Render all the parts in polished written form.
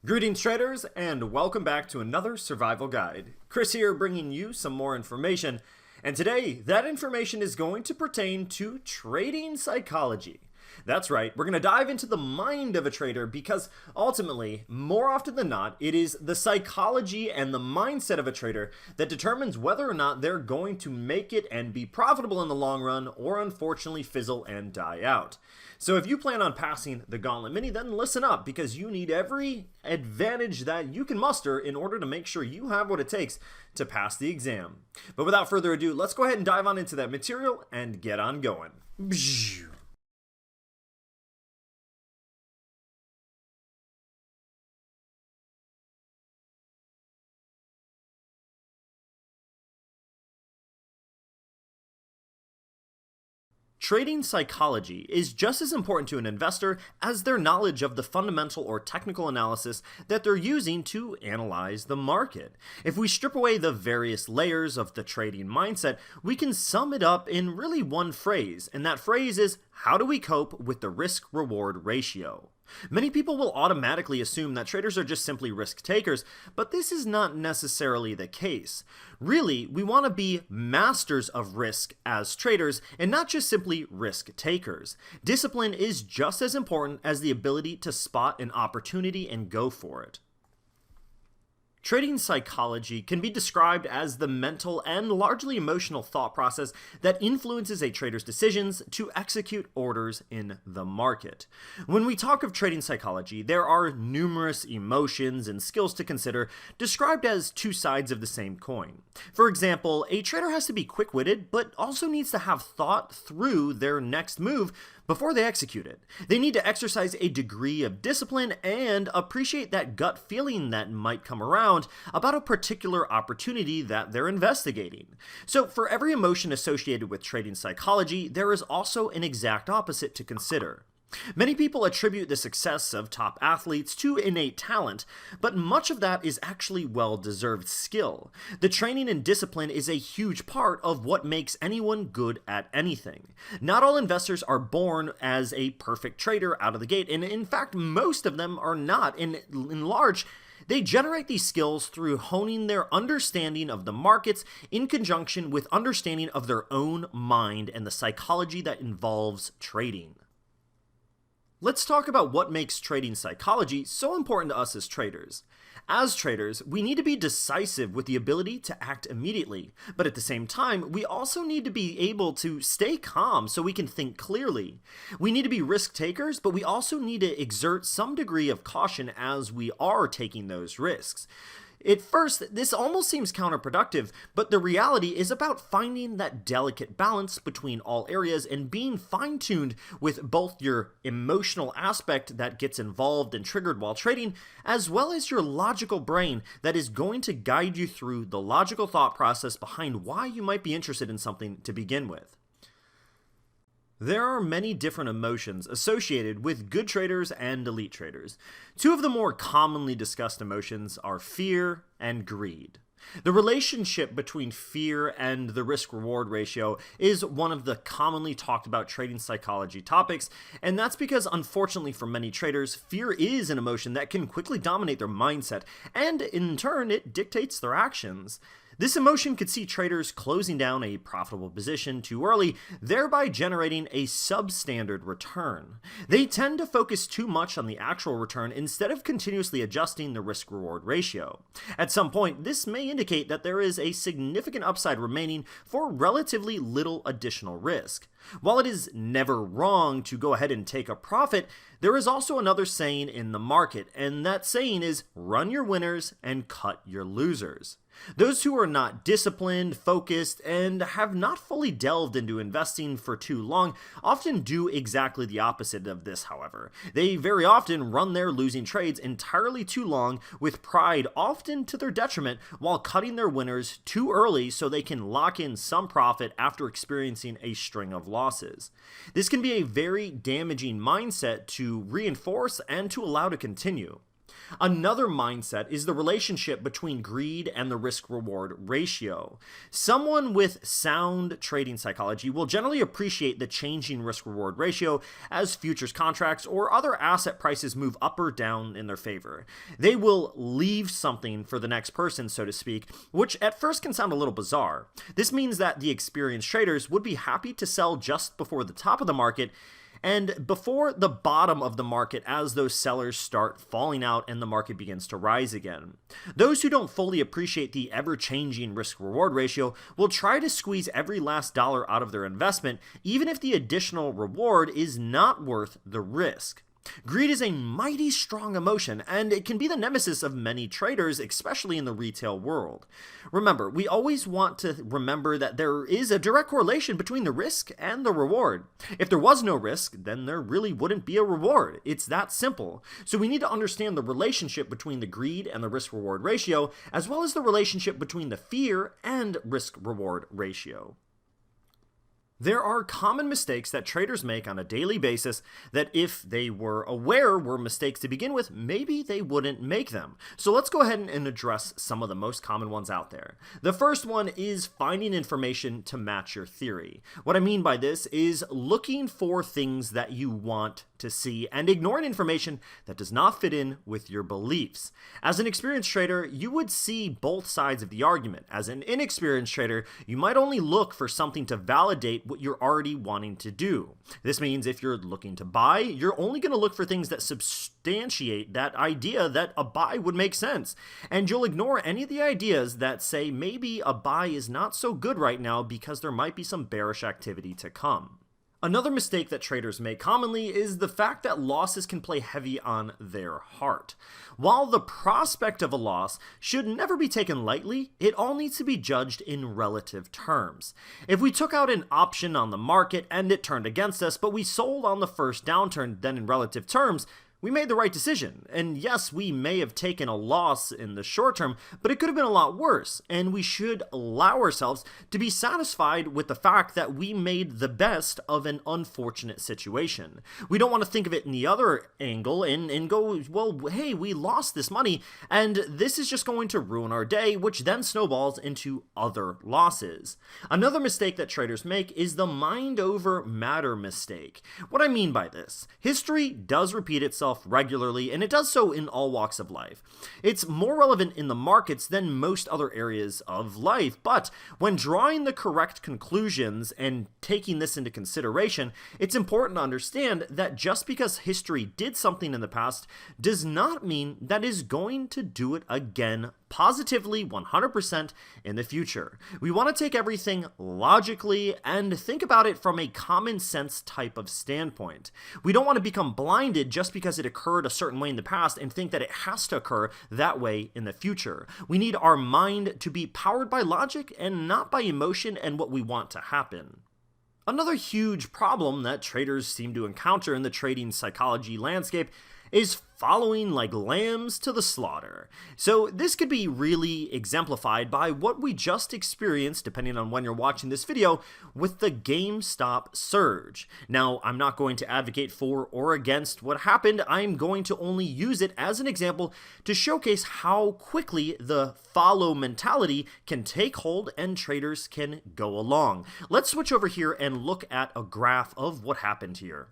Greetings traders, and welcome back to another survival guide. Chris here bringing you some more information, and today that information is going to pertain to trading psychology. That's right, we're going to dive into the mind of a trader because ultimately, more often than not, it is the psychology and the mindset of a trader that determines whether or not they're going to make it and be profitable in the long run, or unfortunately fizzle and die out. So if you plan on passing the Gauntlet Mini, then listen up, because you need every advantage that you can muster in order to make sure you have what it takes to pass the exam. But without further ado, let's go ahead and dive on into that material and get on going. Trading psychology is just as important to an investor as their knowledge of the fundamental or technical analysis that they're using to analyze the market. If we strip away the various layers of the trading mindset, we can sum it up in really one phrase, and that phrase is, how do we cope with the risk-reward ratio? Many people will automatically assume that traders are just simply risk takers, but this is not necessarily the case. Really, we want to be masters of risk as traders and not just simply risk takers. Discipline is just as important as the ability to spot an opportunity and go for it. Trading psychology can be described as the mental and largely emotional thought process that influences a trader's decisions to execute orders in the market. When we talk of trading psychology, there are numerous emotions and skills to consider, described as two sides of the same coin. For example, a trader has to be quick-witted, but also needs to have thought through their next move before they execute it. They need to exercise a degree of discipline and appreciate that gut feeling that might come around about a particular opportunity that they're investigating. So for every emotion associated with trading psychology, there is also an exact opposite to consider. Many people attribute the success of top athletes to innate talent, but much of that is actually well-deserved skill. The training and discipline is a huge part of what makes anyone good at anything. Not all investors are born as a perfect trader out of the gate, and in fact, most of them are not. In large, they generate these skills through honing their understanding of the markets in conjunction with understanding of their own mind and the psychology that involves trading. Let's talk about what makes trading psychology so important to us as traders. As traders, we need to be decisive with the ability to act immediately, but at the same time, we also need to be able to stay calm so we can think clearly. We need to be risk takers, but we also need to exert some degree of caution as we are taking those risks. At first, this almost seems counterproductive, but the reality is about finding that delicate balance between all areas and being fine-tuned with both your emotional aspect that gets involved and triggered while trading, as well as your logical brain that is going to guide you through the logical thought process behind why you might be interested in something to begin with. There are many different emotions associated with good traders and elite traders. Two of the more commonly discussed emotions are fear and greed. The relationship between fear and the risk-reward ratio is one of the commonly talked about trading psychology topics, and that's because unfortunately for many traders, fear is an emotion that can quickly dominate their mindset, and in turn it dictates their actions. This emotion could see traders closing down a profitable position too early, thereby generating a substandard return. They tend to focus too much on the actual return instead of continuously adjusting the risk-reward ratio. At some point, this may indicate that there is a significant upside remaining for relatively little additional risk. While it is never wrong to go ahead and take a profit, there is also another saying in the market, and that saying is run your winners and cut your losers. Those who are not disciplined, focused, and have not fully delved into investing for too long often do exactly the opposite of this, however. They very often run their losing trades entirely too long, with pride often to their detriment, while cutting their winners too early so they can lock in some profit after experiencing a string of losses. This can be a very damaging mindset to reinforce and to allow to continue. Another mindset is the relationship between greed and the risk-reward ratio. Someone with sound trading psychology will generally appreciate the changing risk-reward ratio as futures contracts or other asset prices move up or down in their favor. They will leave something for the next person, so to speak, which at first can sound a little bizarre. This means that the experienced traders would be happy to sell just before the top of the market and before the bottom of the market as those sellers start falling out and the market begins to rise again. Those who don't fully appreciate the ever-changing risk-reward ratio will try to squeeze every last dollar out of their investment, even if the additional reward is not worth the risk. Greed is a mighty strong emotion, and it can be the nemesis of many traders, especially in the retail world. Remember, we always want to remember that there is a direct correlation between the risk and the reward. If there was no risk, then there really wouldn't be a reward. It's that simple. So we need to understand the relationship between the greed and the risk-reward ratio, as well as the relationship between the fear and risk-reward ratio. There are common mistakes that traders make on a daily basis that if they were aware were mistakes to begin with, maybe they wouldn't make them. So let's go ahead and address some of the most common ones out there. The first one is finding information to match your theory. What I mean by this is looking for things that you want to see and ignoring information that does not fit in with your beliefs. As an experienced trader, you would see both sides of the argument. As an inexperienced trader, you might only look for something to validate what you're already wanting to do. This means if you're looking to buy, you're only going to look for things that substantiate that idea that a buy would make sense. And you'll ignore any of the ideas that say maybe a buy is not so good right now because there might be some bearish activity to come. Another mistake that traders make commonly is the fact that losses can play heavy on their heart. While the prospect of a loss should never be taken lightly, it all needs to be judged in relative terms. If we took out an option on the market and it turned against us, but we sold on the first downturn, then in relative terms, we made the right decision. And yes, we may have taken a loss in the short term, but it could have been a lot worse. And we should allow ourselves to be satisfied with the fact that we made the best of an unfortunate situation. We don't want to think of it in the other angle and go, well, hey, we lost this money and this is just going to ruin our day, which then snowballs into other losses. Another mistake that traders make is the mind over matter mistake. What I mean by this, history does repeat itself regularly, and it does so in all walks of life. It's more relevant in the markets than most other areas of life, but when drawing the correct conclusions and taking this into consideration, it's important to understand that just because history did something in the past does not mean that is going to do it again positively 100% in the future. We want to take everything logically and think about it from a common sense type of standpoint. We don't want to become blinded just because it occurred a certain way in the past and think that it has to occur that way in the future. We need our mind to be powered by logic and not by emotion and what we want to happen. Another huge problem that traders seem to encounter in the trading psychology landscape is following like lambs to the slaughter. So this could be really exemplified by what we just experienced, depending on when you're watching this video, with the GameStop surge. Now, I'm not going to advocate for or against what happened. I'm going to only use it as an example to showcase how quickly the follow mentality can take hold and traders can go along. Let's switch over here and look at a graph of what happened here.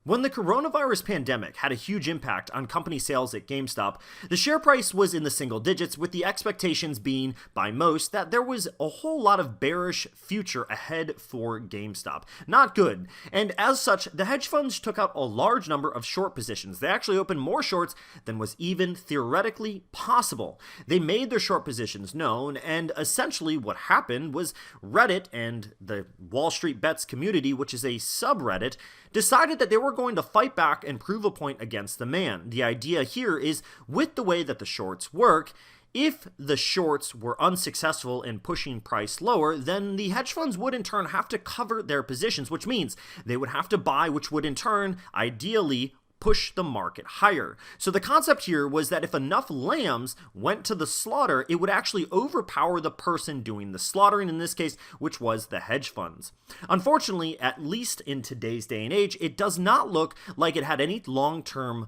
When the coronavirus pandemic had a huge impact on company sales at GameStop, the share price was in the single digits, with the expectations being, by most, that there was a whole lot of bearish future ahead for GameStop. Not good. And as such, the hedge funds took out a large number of short positions. They actually opened more shorts than was even theoretically possible. They made their short positions known, and essentially what happened was Reddit and the Wall Street Bets community, which is a subreddit, decided that they were going to fight back and prove a point against the man. The idea here is, with the way that the shorts work, if the shorts were unsuccessful in pushing price lower, then the hedge funds would in turn have to cover their positions, which means they would have to buy, which would in turn, ideally, push the market higher. So the concept here was that if enough lambs went to the slaughter, it would actually overpower the person doing the slaughtering, in this case, which was the hedge funds. Unfortunately, at least in today's day and age, it does not look like it had any long-term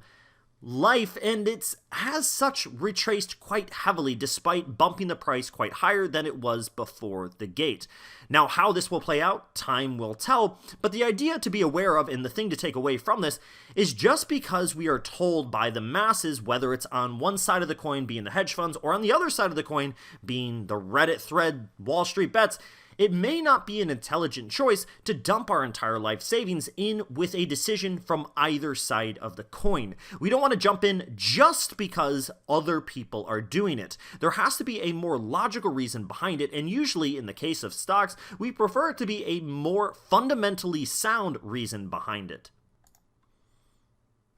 life, and it's has such retraced quite heavily despite bumping the price quite higher than it was before the gate. Now, how this will play out, time will tell, but the idea to be aware of and the thing to take away from this is just because we are told by the masses, whether it's on one side of the coin being the hedge funds or on the other side of the coin being the Reddit thread Wall Street bets, it may not be an intelligent choice to dump our entire life savings in with a decision from either side of the coin. We don't want to jump in just because other people are doing it. There has to be a more logical reason behind it, and usually in the case of stocks, we prefer it to be a more fundamentally sound reason behind it.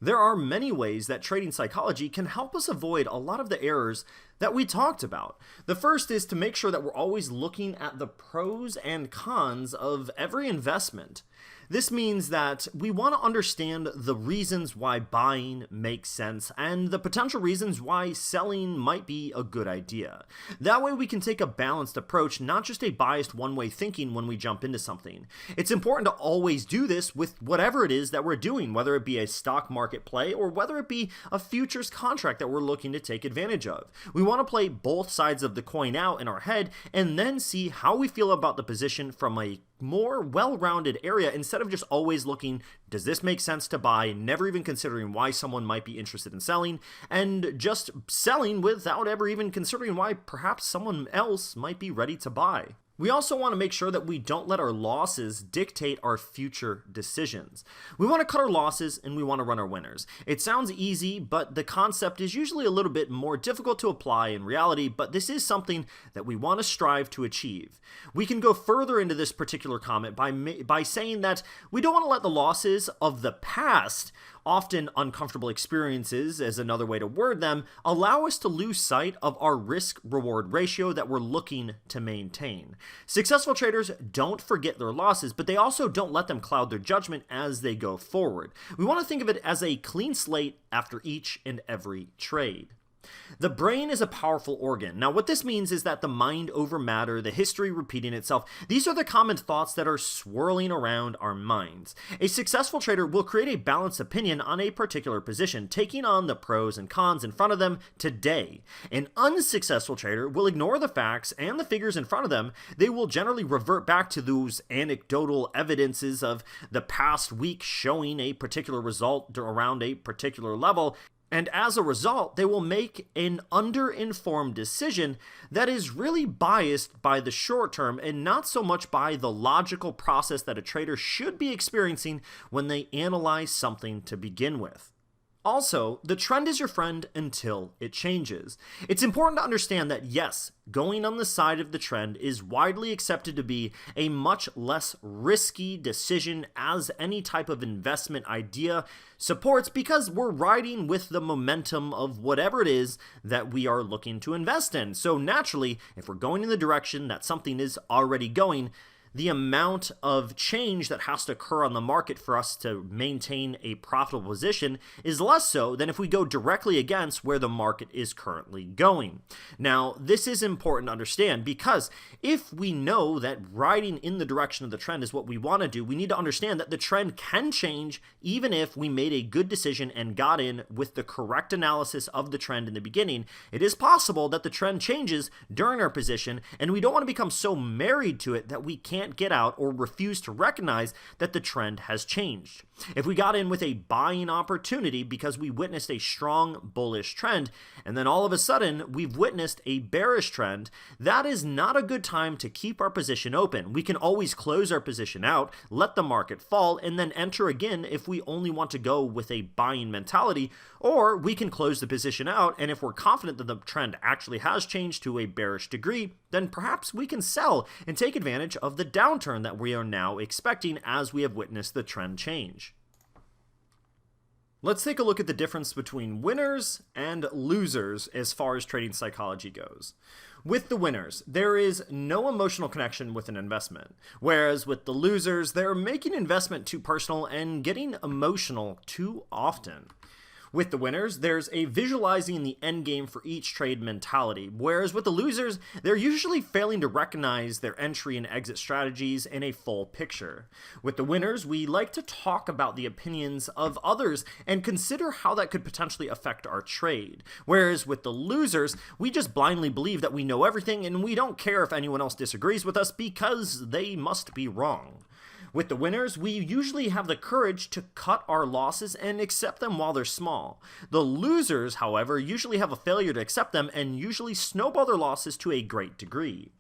There are many ways that trading psychology can help us avoid a lot of the errors that we talked about. The first is to make sure that we're always looking at the pros and cons of every investment. This means that we want to understand the reasons why buying makes sense and the potential reasons why selling might be a good idea. That way we can take a balanced approach, not just a biased one-way thinking when we jump into something. It's important to always do this with whatever it is that we're doing, whether it be a stock market play or whether it be a futures contract that we're looking to take advantage of. We want to play both sides of the coin out in our head and then see how we feel about the position from a more well-rounded area instead of just always looking, does this make sense to buy, never even considering why someone might be interested in selling, and just selling without ever even considering why perhaps someone else might be ready to buy. We also want to make sure that we don't let our losses dictate our future decisions. We want to cut our losses and we want to run our winners. It sounds easy, but the concept is usually a little bit more difficult to apply in reality, but this is something that we want to strive to achieve. We can go further into this particular comment by saying that we don't want to let the losses of the past, often uncomfortable experiences as another way to word them, allow us to lose sight of our risk-reward ratio that we're looking to maintain. Successful traders don't forget their losses, but they also don't let them cloud their judgment as they go forward. We want to think of it as a clean slate after each and every trade. The brain is a powerful organ. Now, what this means is that the mind over matter, the history repeating itself, these are the common thoughts that are swirling around our minds. A successful trader will create a balanced opinion on a particular position, taking on the pros and cons in front of them today. An unsuccessful trader will ignore the facts and the figures in front of them. They will generally revert back to those anecdotal evidences of the past week showing a particular result around a particular level. And as a result, they will make an underinformed decision that is really biased by the short term and not so much by the logical process that a trader should be experiencing when they analyze something to begin with. Also, the trend is your friend until it changes. It's important to understand that yes, going on the side of the trend is widely accepted to be a much less risky decision as any type of investment idea supports because we're riding with the momentum of whatever it is that we are looking to invest in. So naturally, if we're going in the direction that something is already going, the amount of change that has to occur on the market for us to maintain a profitable position is less so than if we go directly against where the market is currently going. Now, this is important to understand because if we know that riding in the direction of the trend is what we want to do, we need to understand that the trend can change even if we made a good decision and got in with the correct analysis of the trend in the beginning. It is possible that the trend changes during our position, and we don't want to become so married to it that we can't get out or refuse to recognize that the trend has changed. If we got in with a buying opportunity because we witnessed a strong bullish trend and then all of a sudden we've witnessed a bearish trend, that is not a good time to keep our position open. We can always close our position out, let the market fall, and then enter again if we only want to go with a buying mentality, or we can close the position out, and if we're confident that the trend actually has changed to a bearish degree, then perhaps we can sell and take advantage of the downturn that we are now expecting as we have witnessed the trend change. Let's take a look at the difference between winners and losers as far as trading psychology goes. With the winners, there is no emotional connection with an investment, whereas with the losers, they're making investment too personal and getting emotional too often. With the winners, there's a visualizing the end game for each trade mentality, whereas with the losers, they're usually failing to recognize their entry and exit strategies in a full picture. With the winners, we like to talk about the opinions of others and consider how that could potentially affect our trade, whereas with the losers, we just blindly believe that we know everything and we don't care if anyone else disagrees with us because they must be wrong. With the winners, we usually have the courage to cut our losses and accept them while they're small. The losers, however, usually have a failure to accept them and usually snowball their losses to a great degree.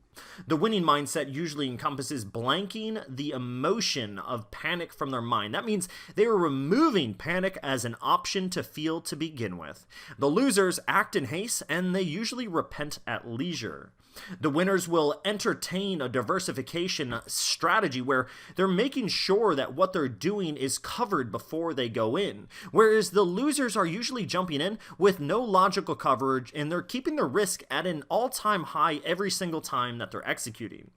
The winning mindset usually encompasses blanking the emotion of panic from their mind. That means they are removing panic as an option to feel to begin with. The losers act in haste and they usually repent at leisure. The winners will entertain a diversification strategy where they're making sure that what they're doing is covered before they go in, whereas the losers are usually jumping in with no logical coverage and they're keeping the risk at an all-time high every single time that they're executing.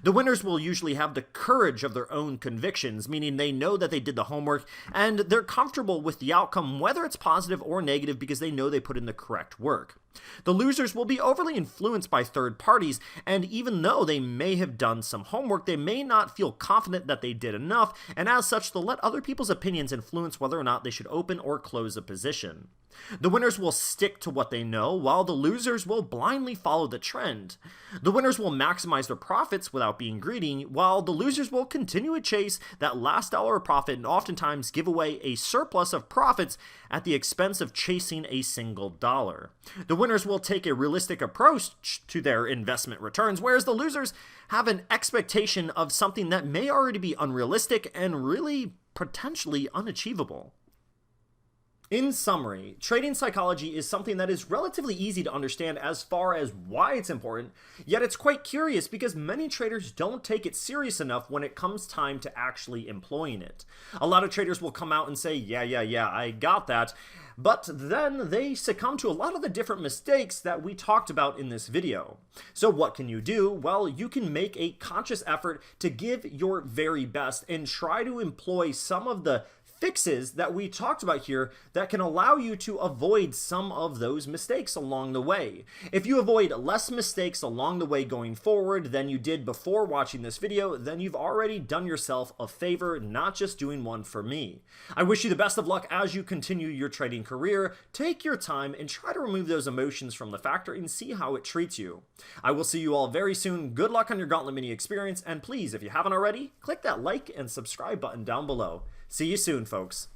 The winners will usually have the courage of their own convictions, meaning they know that they did the homework and they're comfortable with the outcome, whether it's positive or negative, because they know they put in the correct work. The losers will be overly influenced by third parties, and even though they may have done some homework, they may not feel confident that they did enough, and as such, they'll let other people's opinions influence whether or not they should open or close a position. The winners will stick to what they know, while the losers will blindly follow the trend. The winners will maximize their profits without being greedy, while the losers will continue to chase that last dollar of profit and oftentimes give away a surplus of profits at the expense of chasing a single dollar. The winners will take a realistic approach to their investment returns, whereas the losers have an expectation of something that may already be unrealistic and really potentially unachievable. In summary, trading psychology is something that is relatively easy to understand as far as why it's important, yet it's quite curious because many traders don't take it serious enough when it comes time to actually employing it. A lot of traders will come out and say, yeah, I got that, but then they succumb to a lot of the different mistakes that we talked about in this video. So what can you do? Well, you can make a conscious effort to give your very best and try to employ some of the fixes that we talked about here that can allow you to avoid some of those mistakes along the way. If you avoid less mistakes along the way going forward than you did before watching this video, then you've already done yourself a favor, not just doing one for me. I wish you the best of luck as you continue your trading career. Take your time and try to remove those emotions from the factor and see how it treats you. I will see you all very soon. Good luck on your Gauntlet Mini experience, and please, if you haven't already, click that like and subscribe button down below. See you soon, folks.